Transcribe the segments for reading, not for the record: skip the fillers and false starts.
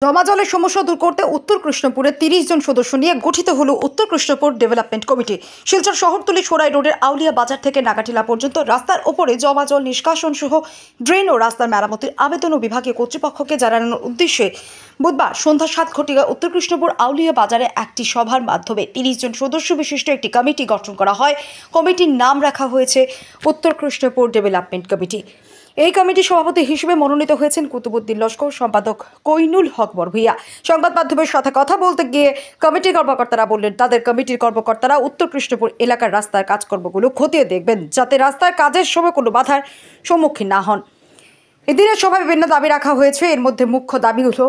জমাজলের সমস্যা দূর করতে উত্তর কৃষ্ণপুরে ৩০ জন সদস্য নিয়ে গঠিত হলো উত্তর কৃষ্ণপুর ডেভেলপমেন্ট কমিটি। শিলচর শহরতলি সোরাই রোডের আউলিয়া বাজার থেকে নাগাটিলা পর্যন্ত রাস্তার ওপরে জমাজল নিষ্কাশন সহ ড্রেন ও রাস্তার মেরামতির আবেদন ও বিভাগীয় কর্তৃপক্ষকে জানানোর উদ্দেশ্যে বুধবার সন্ধ্যা ৭ ঘটিকা উত্তর কৃষ্ণপুর আউলিয়া বাজারে একটি সভার মাধ্যমে ৩০ জন সদস্য বিশিষ্ট একটি কমিটি গঠন করা হয়। কমিটির নাম রাখা হয়েছে উত্তর কৃষ্ণপুর ডেভেলপমেন্ট কমিটি। এই কমিটির সভাপতি হিসেবে মনোনীত হয়েছেন কুতুবুদ্দিন লস্কর, সম্পাদক কইনুল হক বড়ভূইয়া। সংবাদ মাধ্যমের সাথে কথা বলতে গিয়ে কমিটির কর্মকর্তারা বললেন, তাদের কমিটির কর্মকর্তারা উত্তর কৃষ্ণপুর এলাকার রাস্তার কাজকর্মগুলো খতিয়ে দেখবেন, যাতে রাস্তার কাজের সময় কোনো বাধার সম্মুখীন না হন। এদিনের সভায় বিভিন্ন দাবি রাখা হয়েছে। এর মধ্যে মুখ্য দাবি হল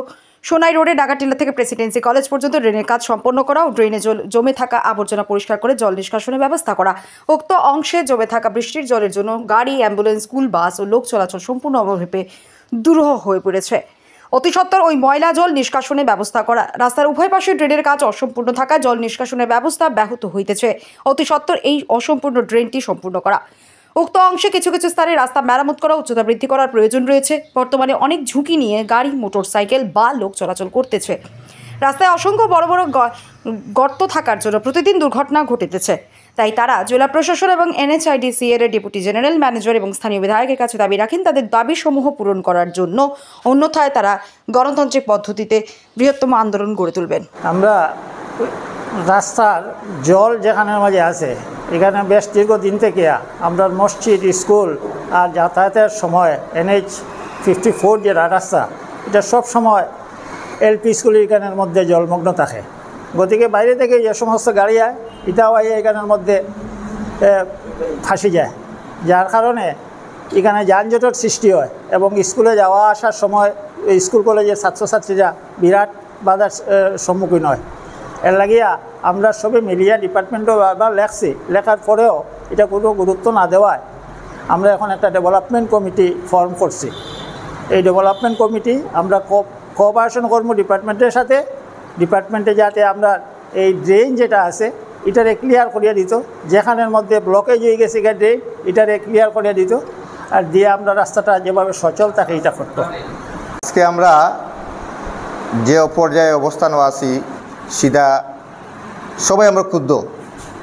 সোনাই রোডে নাগাটিলা থেকে প্রেসিডেন্সি কলেজ পর্যন্ত ড্রেনের কাজ সম্পন্ন করা ও ড্রেনে জমে থাকা আবর্জনা পরিষ্কার করে জল নিষ্কাশনের ব্যবস্থা করা। উক্ত অংশে জমে থাকা বৃষ্টির জলের জন্য গাড়ি, অ্যাম্বুলেন্স, স্কুল বাস ও লোক চলাচল সম্পূর্ণ অভাবে দুরূহ হয়ে পড়েছে। অতি সত্বর ওই ময়লা জল নিষ্কাশনের ব্যবস্থা করা। রাস্তার উভয় পাশে ড্রেনের কাজ অসম্পূর্ণ থাকায় জল নিষ্কাশনের ব্যবস্থা ব্যাহত হইতেছে। অতি সত্বর এই অসম্পূর্ণ ড্রেনটি সম্পূর্ণ করা। উক্ত অংশে কিছু কিছু স্থানে রাস্তা মেরামত করা, উচ্চতা বৃদ্ধি করার প্রয়োজন রয়েছে। বর্তমানে অনেক ঝুঁকি নিয়ে গাড়ি, মোটরসাইকেল বা লোক চলাচল করতেছে। রাস্তায় অসংখ্য বড় বড় গর্ত থাকার জন্য প্রতিদিন দুর্ঘটনা ঘটিতেছে। তাই তারা জেলা প্রশাসন এবং NHIDC এর ডেপুটি জেনারেল ম্যানেজার এবং স্থানীয় বিধায়কের কাছে দাবি রাখেন তাদের দাবিসমূহ পূরণ করার জন্য। অন্যথায় তারা গণতান্ত্রিক পদ্ধতিতে বৃহত্তম আন্দোলন গড়ে তুলবেন। আমরা রাস্তার জল যেখানের মাঝে আছে, এখানে বেশ দীর্ঘদিন থেকে আমরা মসজিদ, স্কুল আর যাতায়াতের সময় NH 54 যে রাস্তা, এটা সব সময় LP স্কুল এখানের মধ্যে জলমগ্ন থাকে। গতিকে বাইরে থেকে যে সমস্ত গাড়ি হয়, এটাও এখানের মধ্যে ফাঁসি যায়, যার কারণে এখানে যানজটের সৃষ্টি হয় এবং স্কুলে যাওয়া আসার সময় স্কুল কলেজের ছাত্রছাত্রীরা বিরাট বাধার সম্মুখীন হয়। এর লাগিয়া আমরা সবে মিলিয়া ডিপার্টমেন্টও বারবার লেখার পরেও এটা কোনো গুরুত্ব না দেওয়ায় আমরা এখন একটা ডেভেলপমেন্ট কমিটি ফর্ম করছি। এই ডেভেলপমেন্ট কমিটি আমরা কোঅপারেশন করবো ডিপার্টমেন্টের সাথে। ডিপার্টমেন্টে যাতে আমরা এই ড্রেন যেটা আছে এটারে ক্লিয়ার করিয়া দিত, যেখানের মধ্যে ব্লকেজ হয়ে গেছে ড্রেন এটারে ক্লিয়ার করিয়া দিত, আর দিয়ে আমরা রাস্তাটা যেভাবে সচল থাকে এটা করতো। আজকে আমরা যে পর্যায়ে অবস্থান আছি, সিধা সবাই আমরা ক্ষুব্ধ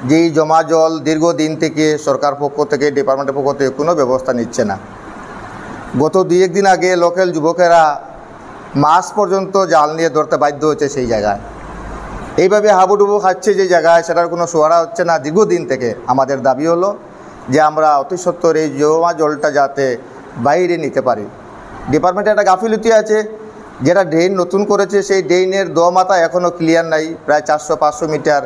যে এই জমা জল দীর্ঘদিন থেকে সরকার পক্ষ থেকে, ডিপার্টমেন্টের পক্ষ থেকে কোনো ব্যবস্থা নিচ্ছে না। গত 2-1 দিন আগে লোকাল যুবকেরা মাছ পর্যন্ত জাল নিয়ে ধরতে বাধ্য হচ্ছে সেই জায়গায়। এইভাবে হাবুডুবু খাচ্ছে যে জায়গায়, সেটার কোনো সোয়ারা হচ্ছে না দীর্ঘদিন থেকে। আমাদের দাবি হলো যে আমরা অতি সত্বর এই জমা জলটা যাতে বাইরে নিতে পারি। ডিপার্টমেন্টে একটা গাফিলতি আছে, যেটা ড্রেন নতুন করেছে সেই ড্রেনের দোমাতা এখনও ক্লিয়ার নাই, প্রায় 400-500 মিটার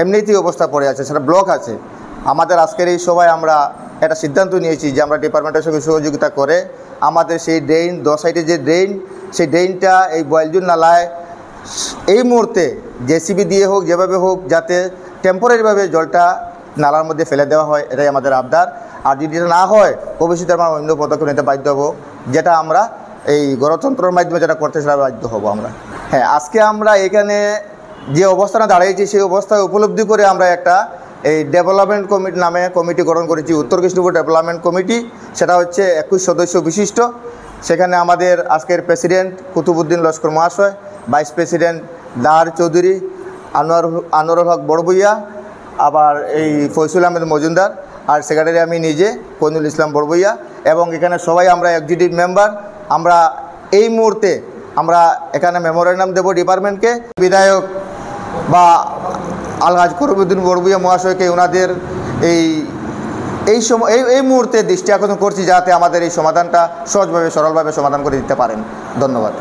এমনিতেই অবস্থা পড়ে আছে, সেটা ব্লক আছে। আমাদের আজকের এই সভায় আমরা একটা সিদ্ধান্ত নিয়েছি যে আমরা ডিপার্টমেন্টের সঙ্গে সহযোগিতা করে আমাদের সেই ড্রেন 10 সাইডে যে ড্রেন, সেই ড্রেনটা এই বয়েলজুন নালায় এই মুহূর্তে JCB দিয়ে হোক, যেভাবে হোক, যাতে টেম্পোরারিভাবে জলটা নালার মধ্যে ফেলে দেওয়া হয়, এটাই আমাদের আবদার। আর যদি এটা না হয় ভবিষ্যতে আমরা অন্য পদক্ষেপ নিতে বাধ্য হব, যেটা আমরা এই গণতন্ত্রের মাধ্যমে যেটা করতে সেটা বাধ্য হব আমরা। হ্যাঁ, আজকে আমরা এখানে যে অবস্থানে দাঁড়িয়েছি সেই অবস্থায় উপলব্ধি করে আমরা একটা এই ডেভেলপমেন্ট কমিটি নামে কমিটি গঠন করেছি, উত্তর কৃষ্ণপুর ডেভেলপমেন্ট কমিটি। সেটা হচ্ছে 21 সদস্য বিশিষ্ট। সেখানে আমাদের আজকের প্রেসিডেন্ট কুতুবুদ্দিন লস্কর মহাশয়, ভাইস প্রেসিডেন্ট দার চৌধুরী, আনোয়ারুল হক বড়ভূইয়া, আবার এই ফয়সুল আহমেদ মজুমদার, আর সেক্রেটারি আমি নিজে কইনুল ইসলাম বড়ভূইয়া, এবং এখানে সবাই আমরা এক্সিকিউটিভ মেম্বার। আমরা এই মুহূর্তে আমরা এখানে মেমোরেন্ডাম দেব ডিপার্টমেন্টকে। বিধায়ক বা আলহাজ কুতুবুদ্দিন বড়ভূইয়া মহাশয়কে ওনাদের এই মুহূর্তে দৃষ্টি আকর্ষণ করছি, যাতে আমাদের এই সমাধানটা সহজভাবে সরলভাবে সমাধান করে দিতে পারেন। ধন্যবাদ।